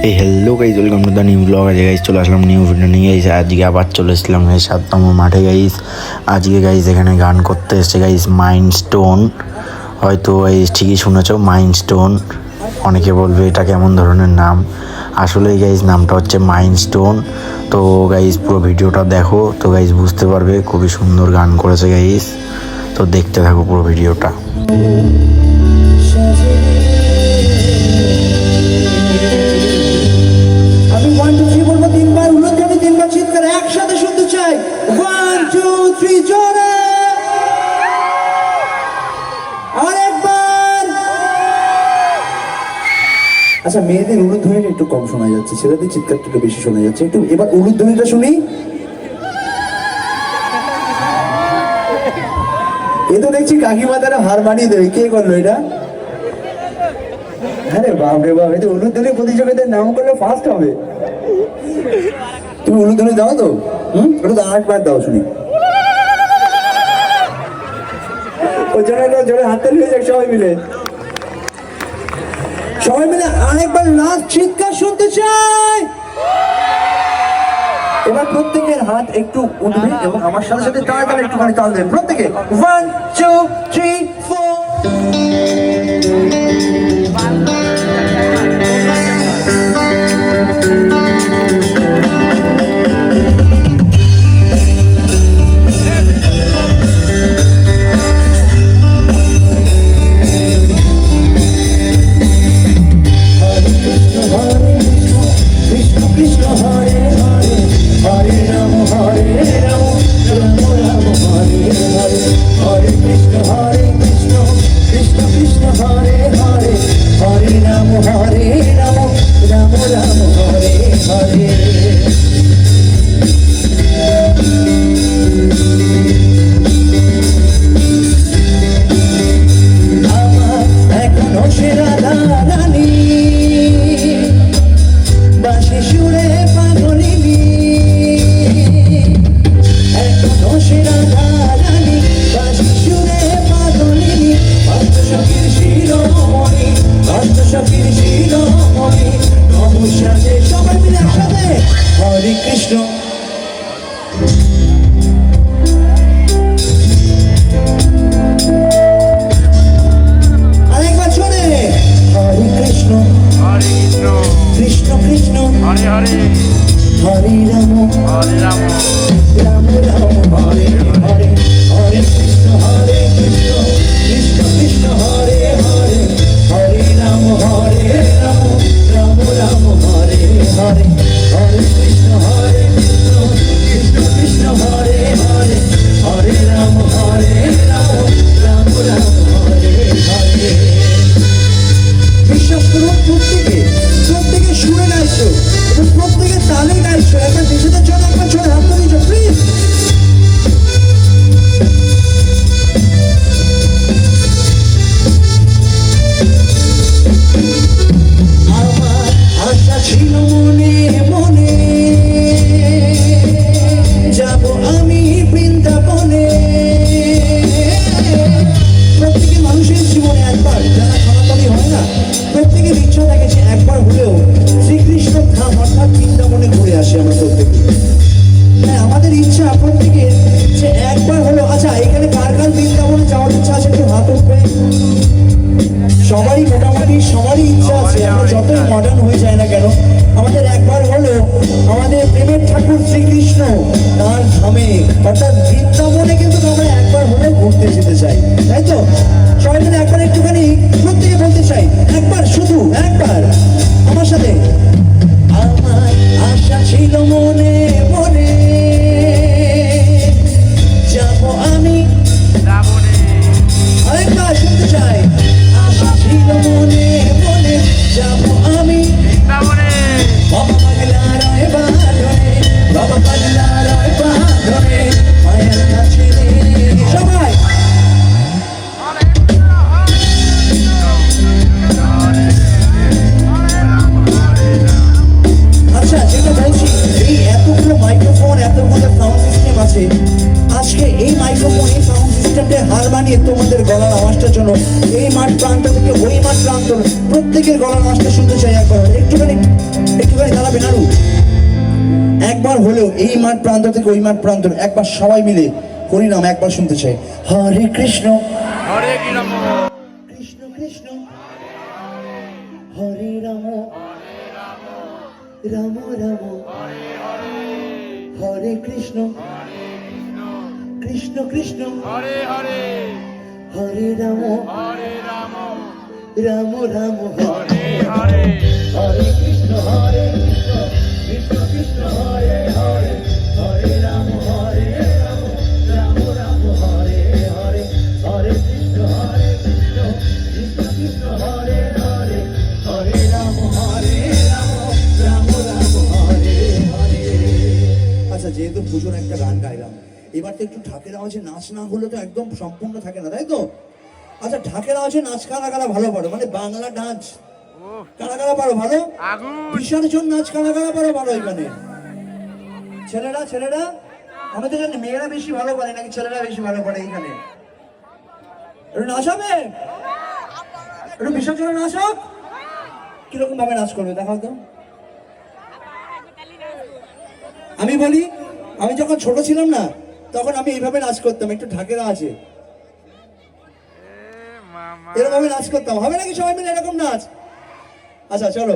এই hello guys, welcome to the new blog. আজকে guys চলে আসলাম নিউ ভিডিও নিয়ে। গাইজ আজকে আবার চলে এসেছিলাম গাইজ 7তম মাঠে। গাইজ আজকে গাইজ এখানে গান করতে এসছে গাইজ মাইন্ডস্টোন। হয়তো গাইজ ঠিকই শুনেছ, মাইন্ডস্টোন। অনেকে বলবে এটা কেমন ধরনের নাম, আসলে গাইজ নামটা হচ্ছে মাইন্ডস্টোন। তো গাইজ পুরো ভিডিওটা দেখো, তো গাইজ বুঝতে পারবে। খুবই সুন্দর গান করেছে গাইজ, তো দেখতে থাকো পুরো ভিডিওটা। আচ্ছা, মেয়েদের উলুধ্বনিটা একটু কম শোনা যাচ্ছে, ছেলেদের চিৎকারটা একটু বেশি শোনা যাচ্ছে। একটু এবার উলুধ্বনিটা শুনি। এ তো দেখছি কাকিমা তারা হার মানিয়ে দেবে। কে করলো এটা? আরে বাপ রে বাপ, এটা উলুধ্বনি প্রতিযোগিতার নাম করলে ফার্স্ট হবে। তুমি উলুধ্বনি দাও তো? ওটা তো আরেকবার দাও শুনি। ওই জোরে হাতে নিয়ে যাক সবাই মিলে, সবাই মিলে আরেকবার লাস্ট চিৎকার শুনতে চাই। এবার প্রত্যেকের হাত একটু উঠবে এবং আমার সাথে সাথে তাড়াতাড়ি একটুখানি তাল দেন প্রত্যেকে। 1 2 3 4। হরে কৃষ্ণ আরেকবার চলে। হরে কৃষ্ণ কৃষ্ণ কৃষ্ণ হরে হরে, হরে রাম রাম রাম হরে হরে, হরে কৃষ্ণ কৃষ্ণ কৃষ্ণ হরে হরে, হরে রাম রাম রাম হরে হরে, হরে কৃষ্ণ কৃষ্ণ কৃষ্ণ হরে হরে, হরে রাম রাম রাম হরে হরে। বিশ্বাস করুন, প্রত্যেকে সুরে গাইছো, প্রত্যেকে তালে গাইছো। একবার নিজেদের জন্য একবার ছোট হাত দিয়েছো প্লিজ। আমার আশা ছিল মনে মনে, যাব আমি বৃন্দাবনে। প্রত্যেকে মানুষের জীবনে একবার, যারা সনাতনী হয় না, প্রত্যেকের ইচ্ছা থাকে যে একবার হলেও শ্রীকৃষ্ণ ধাম অর্থাৎ বৃন্দাবনে ঘুরে আসে। আমরা প্রত্যেকে, হ্যাঁ, আমাদের ইচ্ছা প্রত্যেকের যে একবার হলো। আচ্ছা, এখানে কার কার বৃন্দাবনে যাওয়ার ইচ্ছা আছে একটু হাত উঠবে। সবারই মোটামুটি সবারই ইচ্ছা আছে। আমরা যতই মডার্ন হয়ে যায় না কেন, আমাদের একবার হলো আমাদের প্রেমের ঠাকুর শ্রীকৃষ্ণ তার ধামে অর্থাৎ বৃন্দাবনে কিন্তু আমরা একবার হলে ঘুরতে যেতে চাই, তাই তো? সবাই মিলে একবার একটুখানি প্রত্যেকে বলতে চাই, একবার, শুধু একবার আমার সাথে। আমার আশা ছিল মনে মনে, যাব আমি। আরেকবার শুনতে চাই, আশা ছিল মনে মনে, যাব আমি বাবা পাগলা রয় বাঁধনে, বাবা পাগলা রয় বাঁধনে, মায়ের কাছে সবাই। আচ্ছা, যেটা বলছি, এই এতগুলো মাইক্রোফোন, এতগুলো সাউন্ড সিস্টেম আছে, আজকে এই মাইক্রোফোন, এই সাউন্ড সিস্টেমটা হার মানিয়ে তোমাদের গলার আওয়াজটার জন্য এই মাঠ প্রান্ত থেকে ওই মাঠ প্রান্ত প্রত্যেকের গলার আওয়াজটা শুনতে চাই একবার। একটুখানি এই মাঠ প্রান্ত থেকে ওই মাঠ প্রান্ত, একবার সবাই মিলে হরিনাম একবার শুনতে চাই। হরে কৃষ্ণ হরে কৃষ্ণ কৃষ্ণ কৃষ্ণ হরে রাম রাম রাম হরে কৃষ্ণ কৃষ্ণ কৃষ্ণ হরে হরে হরে রাম হরে রাম রাম রাম হরে হরে হরে কৃষ্ণ কৃষ্ণ কৃষ্ণ হরে হরে হরে রাম রাম রাম হরে হরে হরে কৃষ্ণ কৃষ্ণ কৃষ্ণ হরে হরে হরে রাম রাম রাম হরে হরে। আচ্ছা, যেহেতু পুজোর একটা গান গাইলাম, এবার তো একটু ঢাকের আওয়াজে নাচ না হলে তো একদম সম্পূর্ণ থাকে না, তাই তো? আচ্ছা, ঢাকের আওয়াজে নাচ কারা কারা ভালো পারো, মানে বাংলা নাচ কারা কারা পারো ভালো? আগুন বিসর্জন নাচ কারা কারা পারো ভালো এখানে? ছেলেরা আমাদের এখানে মেয়েরা বেশি ভালো পারে নাকি ছেলেরা বেশি ভালো পারে এখানে? একটু নাচ হবে, একটু বিসর্জনে নাচ হোক। কিরকম ভাবে নাচ করবে দেখাও তো। আমি বলি, আমি যখন ছোট ছিলাম না, তখন আমি এইভাবে নাচ করতাম, একটু ঢাকেরা আছে, মামা এরকম ভাবে নাচ করতাম। হবে নাকি সবাই মিলে এরকম নাচ? আচ্ছা চলো।